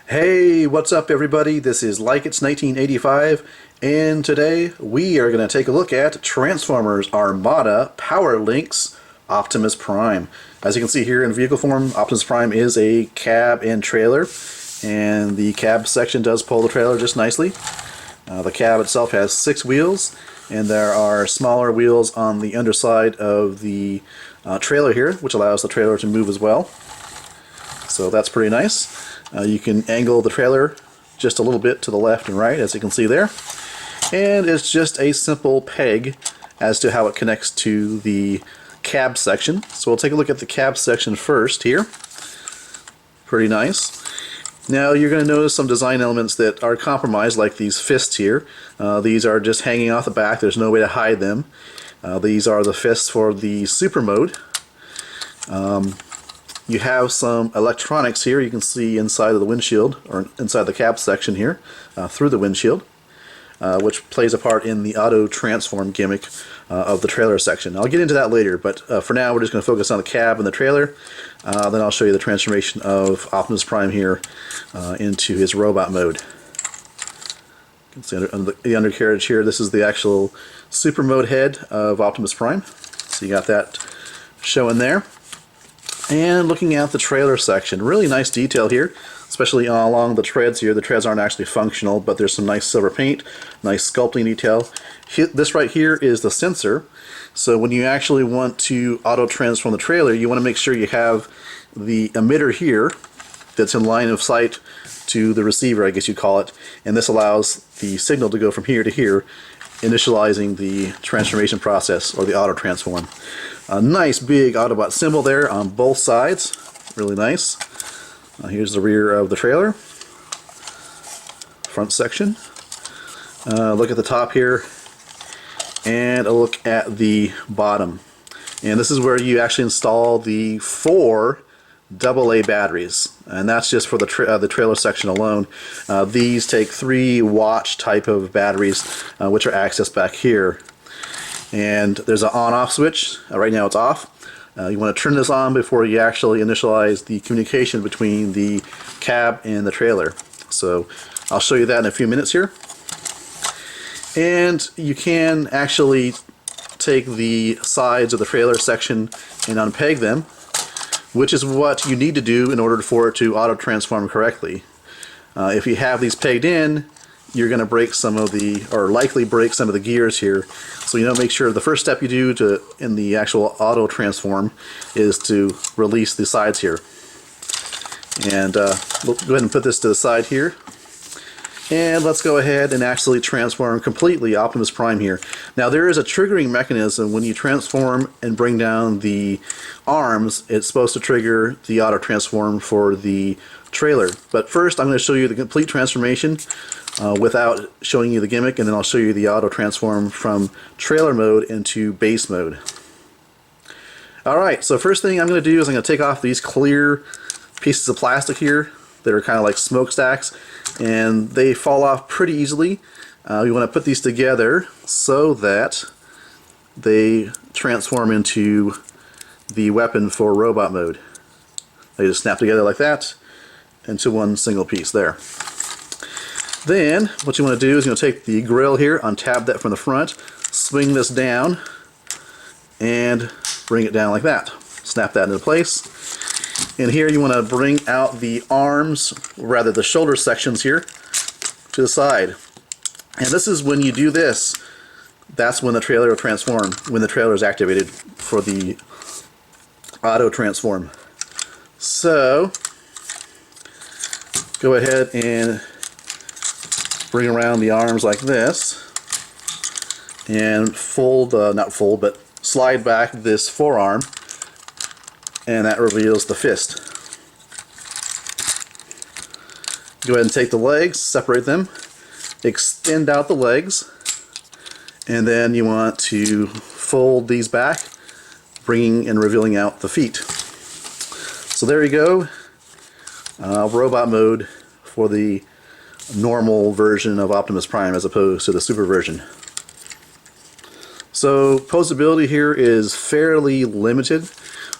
Hey, what's up everybody? This is Like It's 1985, and today we are going to take a look at Transformers Armada Powerlinx Optimus Prime. As you can see here in vehicle form, Optimus Prime is a cab and trailer, and the cab section does pull the trailer just nicely. The cab itself has 6 wheels, and there are smaller wheels on the underside of the trailer here, which allows the trailer to move as well. So that's pretty nice. You can angle the trailer just a little bit to the left and right, as you can see there. And it's just a simple peg as to how it connects to the cab section. So we'll take a look at the cab section first here. Pretty nice. Now you're going to notice some design elements that are compromised, like these fists here. These are just hanging off the back. There's no way to hide them. These are the fists for the super mode. You have some electronics here you can see inside of the windshield, or inside the cab section here, through the windshield, which plays a part in the auto transform gimmick of the trailer section. I'll get into that later, but for now we're just going to focus on the cab and the trailer. Then I'll show you the transformation of Optimus Prime here into his robot mode. You can see under the undercarriage here, this is the actual super mode head of Optimus Prime. So you got that showing there. And looking at the trailer section, really nice detail here, especially along the treads here. The treads aren't actually functional, but there's some nice silver paint, nice sculpting detail. This right here is the sensor. So when you actually want to auto transform the trailer, you want to make sure you have the emitter here that's in line of sight to the receiver, I guess you call it. And this allows the signal to go from here to here, initializing the transformation process, or the auto transform. A nice big Autobot symbol there on both sides, really nice. Here's the rear of the trailer, front section. Look at the top here, and a look at the bottom. And this is where you actually install the 4 AA batteries, and that's just for the trailer section alone. These take 3 watch type of batteries, which are accessed back here. And there's an on-off switch. Right now it's off. You want to turn this on before you actually initialize the communication between the cab and the trailer. So I'll show you that in a few minutes here. And you can actually take the sides of the trailer section and unpeg them, which is what you need to do in order for it to auto transform correctly. If you have these pegged in, you're going to break some of the, or likely break some of the gears here. So you know, make sure the first step you do in the actual auto transform is to release the sides here. And we'll go ahead and put this to the side here. And let's go ahead and actually transform completely Optimus Prime here. Now there is a triggering mechanism when you transform and bring down the arms. It's supposed to trigger the auto transform for the trailer. But first I'm going to show you the complete transformation without showing you the gimmick, and then I'll show you the auto transform from trailer mode into base mode. Alright, so first thing I'm going to do is I'm going to take off these clear pieces of plastic here that are kind of like smokestacks, and they fall off pretty easily. You want to put these together so that they transform into the weapon for robot mode. They just snap together like that into one single piece there. Then what you want to do is you want to take the grill here, untab that from the front, swing this down, and bring it down like that. Snap that into place. And here you want to bring out the arms, rather the shoulder sections here, to the side. And this is when you do this, that's when the trailer will transform, when the trailer is activated for the auto transform. So go ahead and bring around the arms like this, and fold, not fold, but slide back this forearm, and that reveals the fist. Go ahead and take the legs, separate them, extend out the legs, and then you want to fold these back, bringing and revealing out the feet. So there you go, robot mode for the normal version of Optimus Prime as opposed to the super version. So posability here is fairly limited,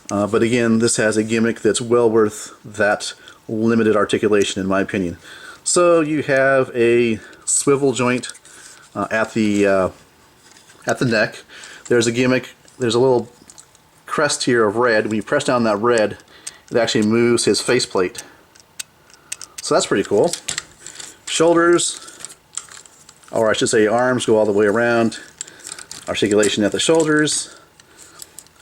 but again, this has a gimmick that's well worth that limited articulation in my opinion. So you have a swivel joint at the neck. There's a gimmick. There's a little crest here of red. When you press down that red, it actually moves his faceplate. So that's pretty cool. Shoulders, or I should say arms, go all the way around. Articulation at the shoulders.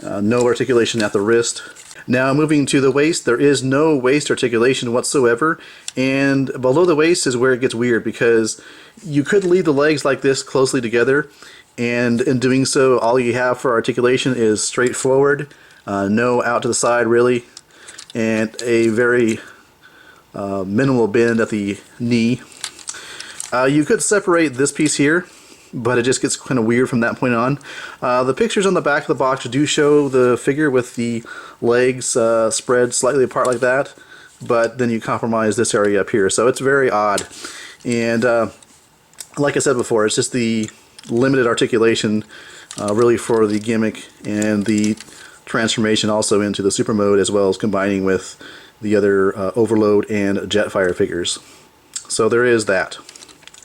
No articulation at the wrist. Now moving to the waist, there is no waist articulation whatsoever, and below the waist is where it gets weird, because you could leave the legs like this closely together, and in doing so all you have for articulation is straight forward, no out to the side really, and a very minimal bend at the knee. You could separate this piece here, but it just gets kind of weird from that point on. The pictures on the back of the box do show the figure with the legs spread slightly apart like that, but then you compromise this area up here, so it's very odd. And like I said before, it's just the limited articulation really for the gimmick and the transformation also into the super mode, as well as combining with the other Overload and Jetfire figures. So there is that.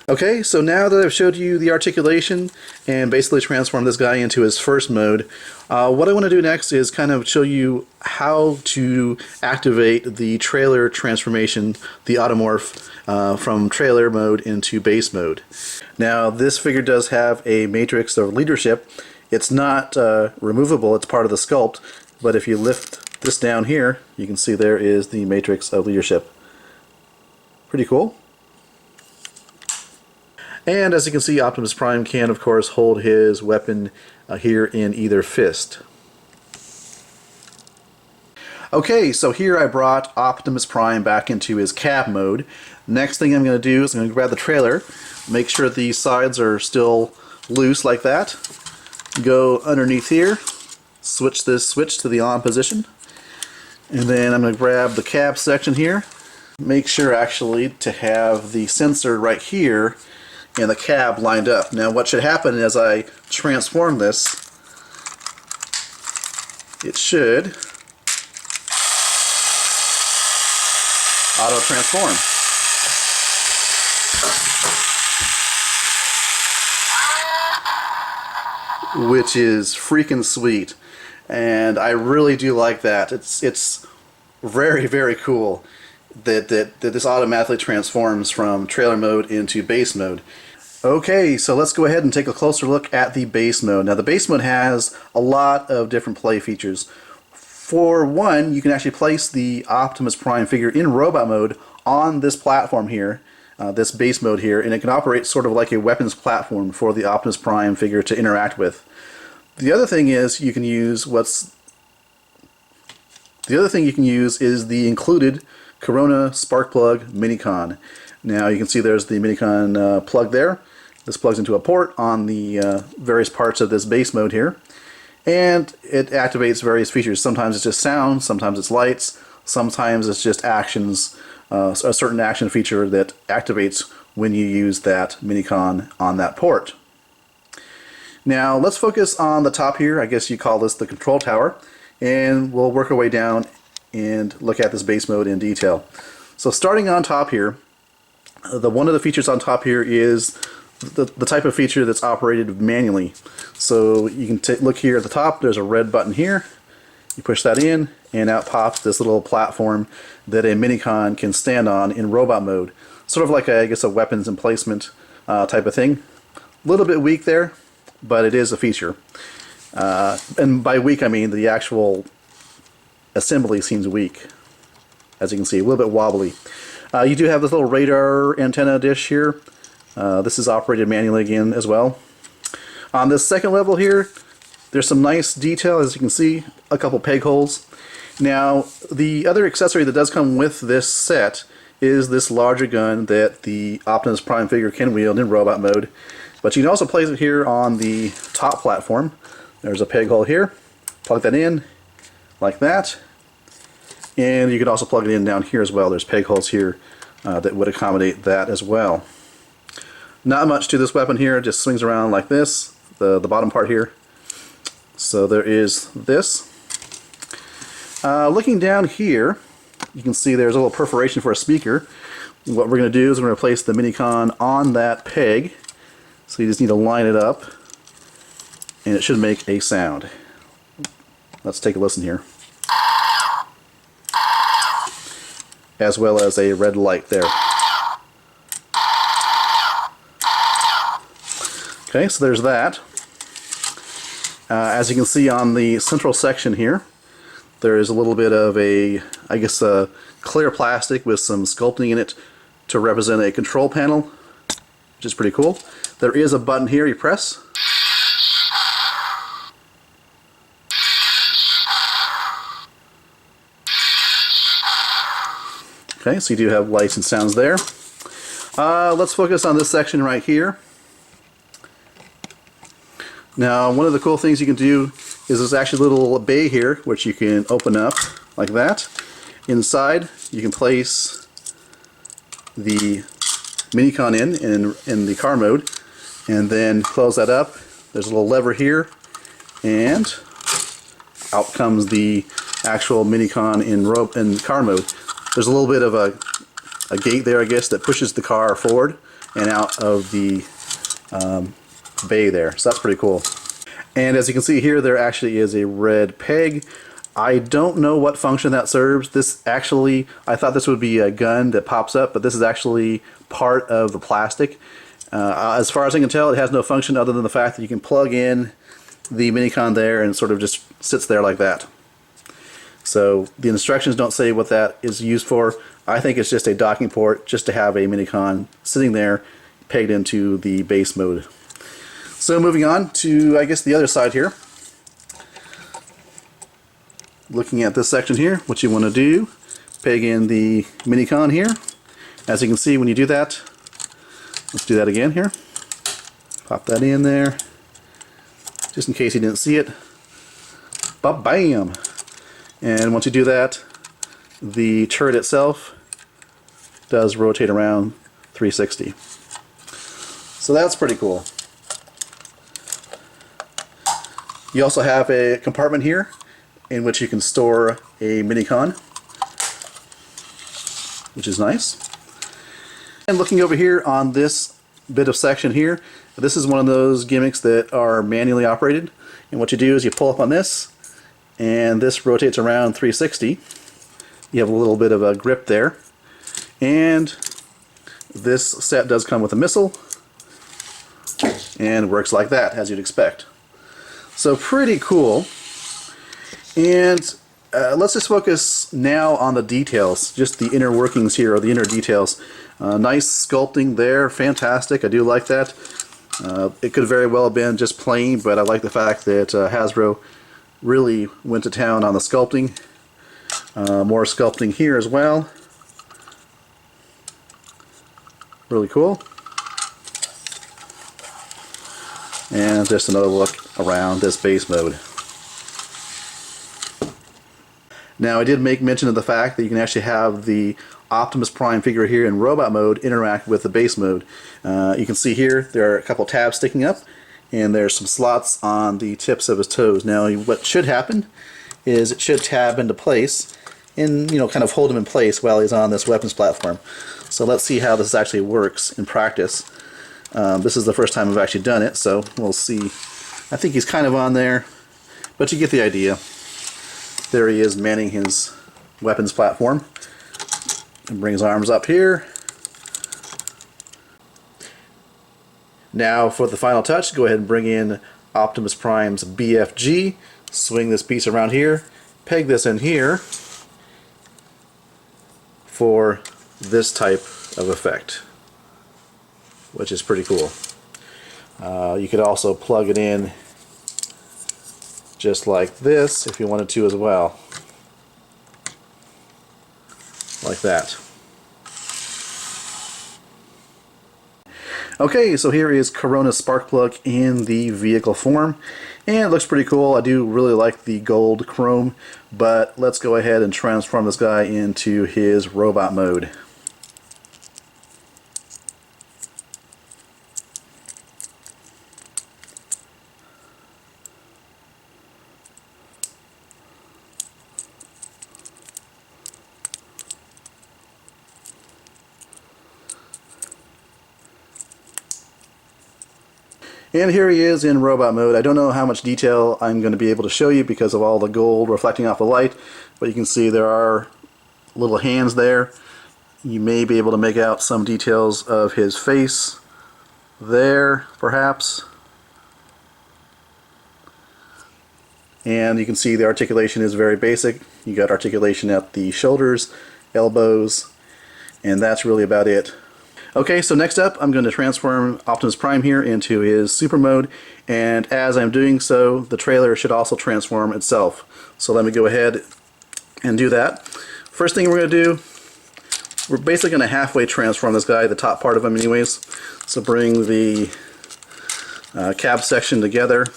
Okay, so now that I've showed you the articulation and basically transformed this guy into his first mode, what I want to do next is kind of show you how to activate the trailer transformation, the Automorph, from trailer mode into base mode. Now this figure does have a matrix of leadership. It's not removable, it's part of the sculpt, but if you lift this down here, you can see there is the matrix of leadership. Pretty cool. And as you can see, Optimus Prime can, of course, hold his weapon here in either fist. Okay, so here I brought Optimus Prime back into his cab mode. Next thing I'm going to do is I'm going to grab the trailer, make sure the sides are still loose like that, go underneath here, switch this switch to the on position, and then I'm going to grab the cab section here, make sure actually to have the sensor right here and the cab lined up. Now what should happen as I transform this, it should auto transform. Which is freaking sweet, and I really do like that. It's very, very cool that this automatically transforms from trailer mode into base mode. Okay, so let's go ahead and take a closer look at the base mode. Now the base mode has a lot of different play features. For one, you can actually place the Optimus Prime figure in robot mode on this platform here, this base mode here, and it can operate sort of like a weapons platform for the Optimus Prime figure to interact with. The other thing is you can use is the included Corona Spark Plug Minicon. Now you can see there's the Minicon plug there. This plugs into a port on the various parts of this base mode here, and it activates various features. Sometimes it's just sound, sometimes it's lights, sometimes it's just actions, a certain action feature that activates when you use that Minicon on that port. Now let's focus on the top here. I guess you call this the control tower, and we'll work our way down and look at this base mode in detail. So starting on top here, one of the features on top here is the type of feature that's operated manually. So you can look here at the top, there's a red button here. You push that in, and out pops this little platform that a Minicon can stand on in robot mode. Sort of like, I guess, a weapons emplacement type of thing. A little bit weak there, but it is a feature. And by weak I mean the actual assembly seems weak. As you can see, a little bit wobbly. You do have this little radar antenna dish here. This is operated manually again as well. On this second level here, there's some nice detail, as you can see, a couple peg holes. Now, the other accessory that does come with this set is this larger gun that the Optimus Prime figure can wield in robot mode. But you can also place it here on the top platform. There's a peg hole here. Plug that in like that. And you could also plug it in down here as well. There's peg holes here that would accommodate that as well. Not much to this weapon here. It just swings around like this, the bottom part here. So there is this. Looking down here, you can see there's a little perforation for a speaker. What we're going to do is we're going to place the Minicon on that peg. So you just need to line it up, and it should make a sound. Let's take a listen here. As well as a red light there. Okay, so there's that. As you can see on the central section here, there is a little bit of a, I guess, a clear plastic with some sculpting in it to represent a control panel, which is pretty cool. There is a button here you press. Okay, so you do have lights and sounds there. Let's focus on this section right here. Now, one of the cool things you can do is there's actually a little bay here, which you can open up like that. Inside, you can place the Minicon in the car mode, and then close that up. There's a little lever here, and out comes the actual Minicon in car mode. There's a little bit of a gate there, I guess, that pushes the car forward and out of the bay there. So that's pretty cool. And as you can see here, there actually is a red peg. I don't know what function that serves. This actually, I thought this would be a gun that pops up, but this is actually part of the plastic. As far as I can tell, it has no function other than the fact that you can plug in the Minicon there and it sort of just sits there like that. So the instructions don't say what that is used for. I think it's just a docking port just to have a Minicon sitting there pegged into the base mode. So moving on to, I guess, the other side here. Looking at this section here, what you want to do, peg in the Minicon here. As you can see, when you do that, let's do that again here. Pop that in there, just in case you didn't see it. Ba-bam! And once you do that, the turret itself does rotate around 360. So that's pretty cool. You also have a compartment here in which you can store a Minicon, which is nice. And looking over here on this bit of section here, this is one of those gimmicks that are manually operated. And what you do is you pull up on this, and this rotates around 360. You have a little bit of a grip there. And this set does come with a missile, and works like that, as you'd expect. So pretty cool. And let's just focus now on the details, just the inner workings here, or the inner details. Nice sculpting there, fantastic. I do like that. It could very well have been just plain, but I like the fact that Hasbro really went to town on the sculpting. More sculpting here as well. Really cool. And just another look around this base mode. Now, I did make mention of the fact that you can actually have the Optimus Prime figure here in robot mode interact with the base mode. You can see here there are a couple tabs sticking up, and there's some slots on the tips of his toes. Now, what should happen is it should tab into place and, you know, kind of hold him in place while he's on this weapons platform. So let's see how this actually works in practice. This is the first time I've actually done it, so we'll see. I think he's kind of on there, but you get the idea. There he is manning his weapons platform. And bring his arms up here. Now for the final touch, go ahead and bring in Optimus Prime's BFG. Swing this piece around here. Peg this in here for this type of effect, which is pretty cool. You could also plug it in just like this if you wanted to as well. Like that. Okay, so here is Corona's spark plug in the vehicle form, and it looks pretty cool. I do really like the gold chrome, but let's go ahead and transform this guy into his robot mode. And here he is in robot mode. I don't know how much detail I'm going to be able to show you because of all the gold reflecting off the light, but you can see there are little hands there. You may be able to make out some details of his face there, perhaps. And you can see the articulation is very basic. You got articulation at the shoulders, elbows, and that's really about it. Okay, so next up I'm going to transform Optimus Prime here into his super mode, and as I'm doing so, the trailer should also transform itself. So let me go ahead and do that. First thing we're going to do, we're basically going to halfway transform this guy, the top part of him anyways. So bring the cab section together,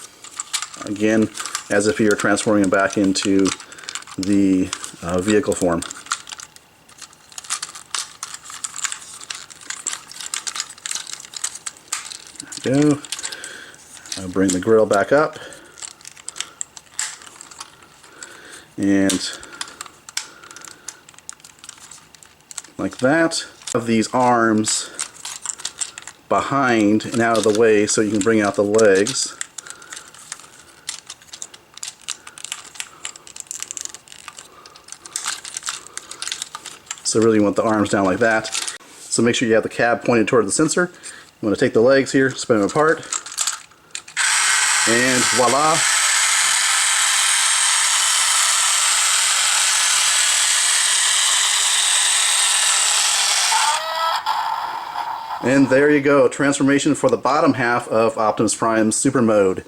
again, as if you're transforming him back into the vehicle form. Go. I'll bring the grill back up, and like that. Of these arms behind and out of the way so you can bring out the legs. So really you want the arms down like that. So make sure you have the cab pointed toward the sensor. You want to take the legs here, spin them apart, and voila! And there you go, transformation for the bottom half of Optimus Prime's super mode.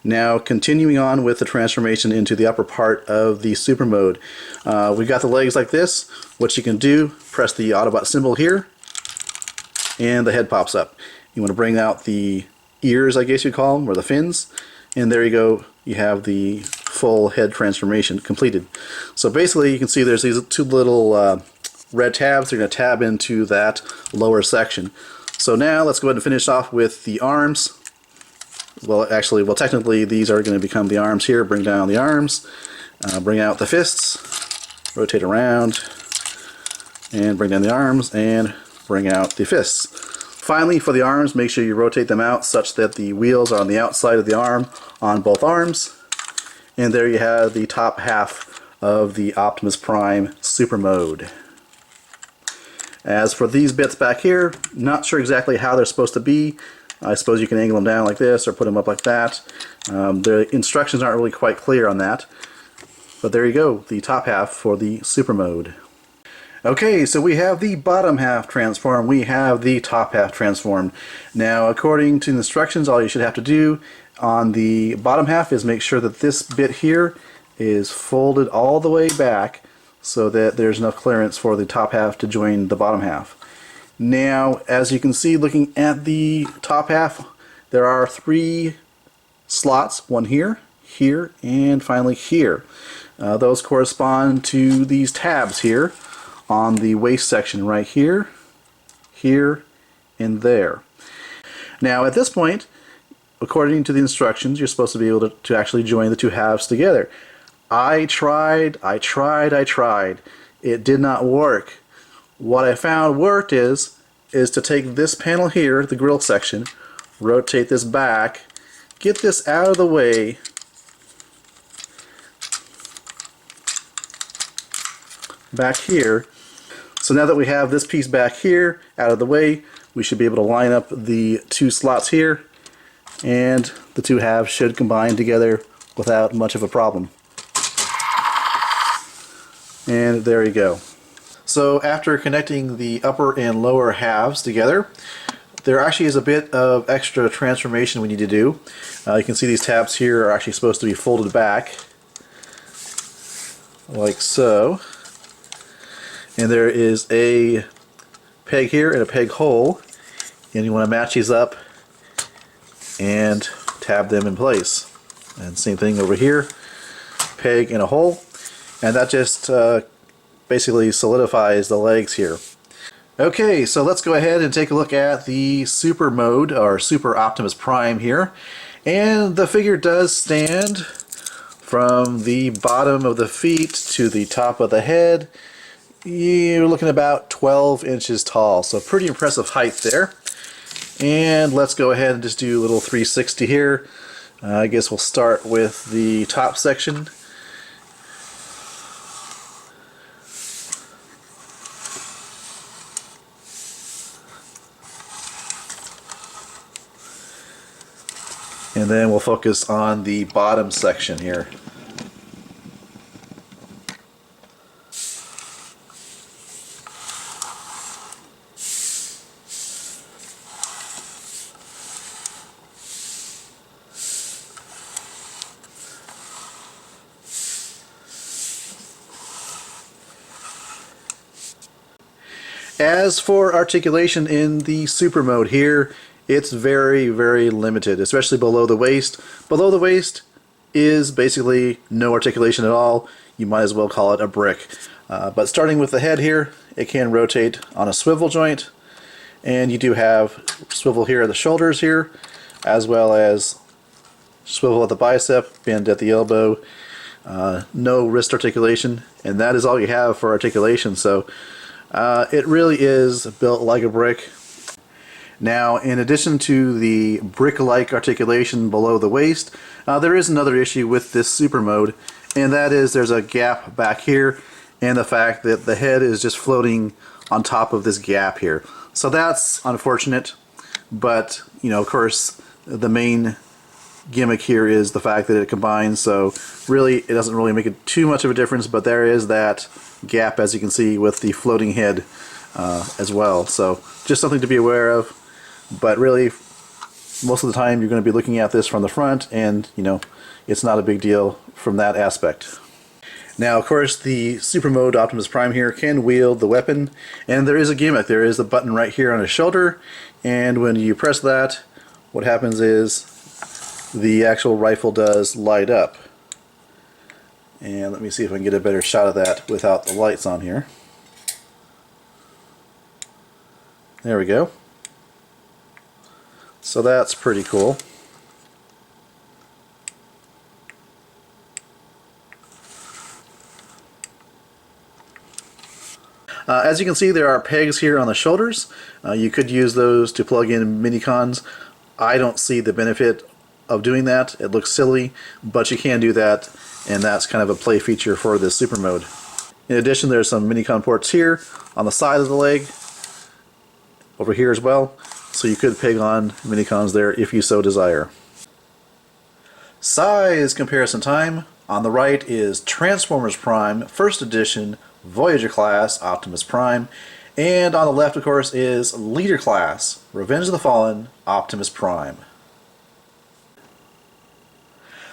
Now continuing on with the transformation into the upper part of the super mode. We've got the legs like this. What you can do, press the Autobot symbol here, and the head pops up. You want to bring out the ears, I guess you'd call them, or the fins, and there you go, you have the full head transformation completed. So basically you can see there's these two little red tabs. They're going to tab into that lower section. So now let's go ahead and finish off with the arms. Well, technically these are going to become the arms here. Bring down the arms, bring out the fists, rotate around, and bring down the arms, and bring out the fists. Finally, for the arms, make sure you rotate them out such that the wheels are on the outside of the arm on both arms. And there you have the top half of the Optimus Prime super mode. As for these bits back here, not sure exactly how they're supposed to be. I suppose you can angle them down like this or put them up like that. The instructions aren't really quite clear on that. But there you go, the top half for the super mode. Okay, so we have the bottom half transformed, we have the top half transformed. Now, according to the instructions, all you should have to do on the bottom half is make sure that this bit here is folded all the way back so that there's enough clearance for the top half to join the bottom half. Now, as you can see, looking at the top half, there are 3 slots, one here, here, and finally here. Those correspond to these tabs here on the waist section right here, here, and there. Now at this point, according to the instructions, you're supposed to be able to actually join the two halves together. I tried. It did not work. What I found worked is to take this panel here, the grill section, rotate this back, get this out of the way, back here. So now that we have this piece back here out of the way, we should be able to line up the 2 slots here, and the 2 halves should combine together without much of a problem. And there you go. So after connecting the upper and lower halves together, there actually is a bit of extra transformation we need to do. You can see these tabs here are actually supposed to be folded back, like so. And there is a peg here and a peg hole, and you want to match these up and tab them in place. And same thing over here, peg and a hole, and that just basically solidifies the legs here. Okay, so let's go ahead and take a look at the super mode, or Super Optimus Prime here. And the figure does stand from the bottom of the feet to the top of the head. You're looking about 12 inches tall, so pretty impressive height there. And let's go ahead and just do a little 360 here. I guess we'll start with the top section. And then we'll focus on the bottom section here. As for articulation in the super mode here, it's very, very limited, especially below the waist. Below the waist is basically no articulation at all. You might as well call it a brick. But starting with the head here, it can rotate on a swivel joint, and you do have swivel here at the shoulders here, as well as swivel at the bicep, bend at the elbow, no wrist articulation, and that is all you have for articulation. So it really is built like a brick. Now, in addition to the brick-like articulation below the waist, there is another issue with this super mode, and that is there's a gap back here, and the fact that the head is just floating on top of this gap here. So that's unfortunate, but you know, of course, the main gimmick here is the fact that it combines, so really it doesn't really make it too much of a difference, but there is that gap, as you can see, with the floating head as well. So just something to be aware of. But really, most of the time you're going to be looking at this from the front, and you know, it's not a big deal from that aspect. Now, of course, the super mode Optimus Prime here can wield the weapon, and there is a gimmick. There is the button right here on his shoulder, and when you press that, what happens is the actual rifle does light up. And let me see if I can get a better shot of that without the lights on here. There we go. So that's pretty cool. As you can see, there are pegs here on the shoulders. You could use those to plug in mini-cons. I don't see the benefit of doing that. It looks silly, but you can do that, and that's kind of a play feature for this super mode. In addition, there's some mini-con ports here on the side of the leg, over here as well. So you could peg on mini-cons there if you so desire. Size comparison time. On the right is Transformers Prime, First Edition, Voyager Class, Optimus Prime. And on the left, of course, is Leader Class, Revenge of the Fallen, Optimus Prime.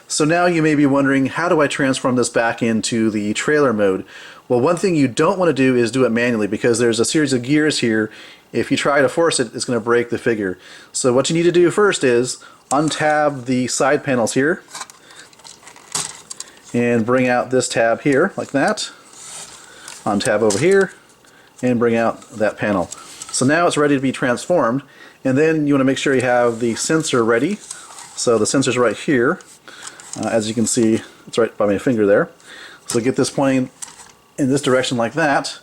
So now you may be wondering, how do I transform this back into the trailer mode? Well, one thing you don't want to do is do it manually, because there's a series of gears here. If you try to force it, it's going to break the figure. So what you need to do first is untab the side panels here and bring out this tab here like that. Untab over here and bring out that panel. So now it's ready to be transformed, and then you want to make sure you have the sensor ready. So the sensor's right here. As you can see, it's right by my finger there. So get this pointing in this direction like that.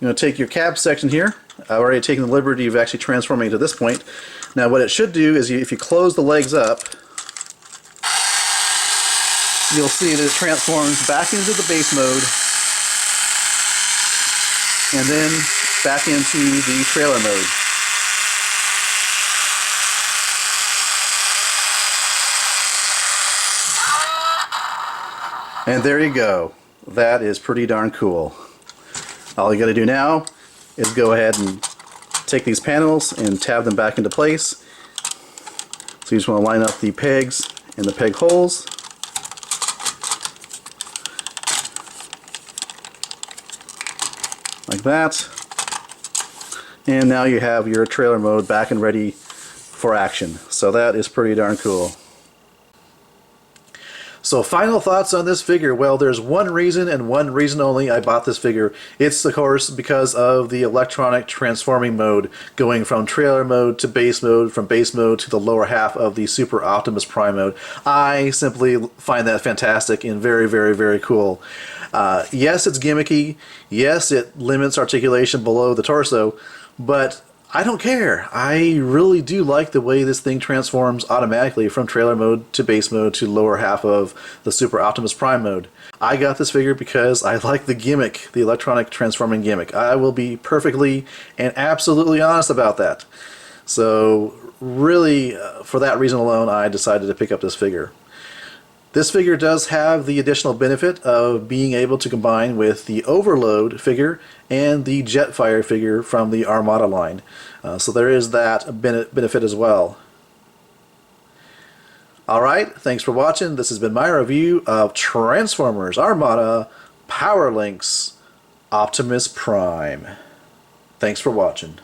You're going to take your cab section here. I've already taken the liberty of actually transforming to this point. Now what it should do is if you close the legs up, you'll see that it transforms back into the base mode and then back into the trailer mode. And there you go. That is pretty darn cool. All you got to do now is go ahead and take these panels and tab them back into place. So you just want to line up the pegs and the peg holes. Like that. And now you have your trailer mode back and ready for action. So that is pretty darn cool. So final thoughts on this figure. Well, there's one reason and one reason only I bought this figure. It's of course because of the electronic transforming mode, going from trailer mode to base mode, from base mode to the lower half of the Super Optimus Prime mode. I simply find that fantastic and very, very, very cool. Yes, it's gimmicky. Yes, it limits articulation below the torso, but I don't care. I really do like the way this thing transforms automatically from trailer mode to base mode to lower half of the Super Optimus Prime mode. I got this figure because I like the gimmick, the electronic transforming gimmick. I will be perfectly and absolutely honest about that. So really, for that reason alone, I decided to pick up this figure. This figure does have the additional benefit of being able to combine with the Overload figure and the Jetfire figure from the Armada line. So there is that benefit as well. Alright, thanks for watching. This has been my review of Transformers Armada Powerlinx Optimus Prime. Thanks for watching.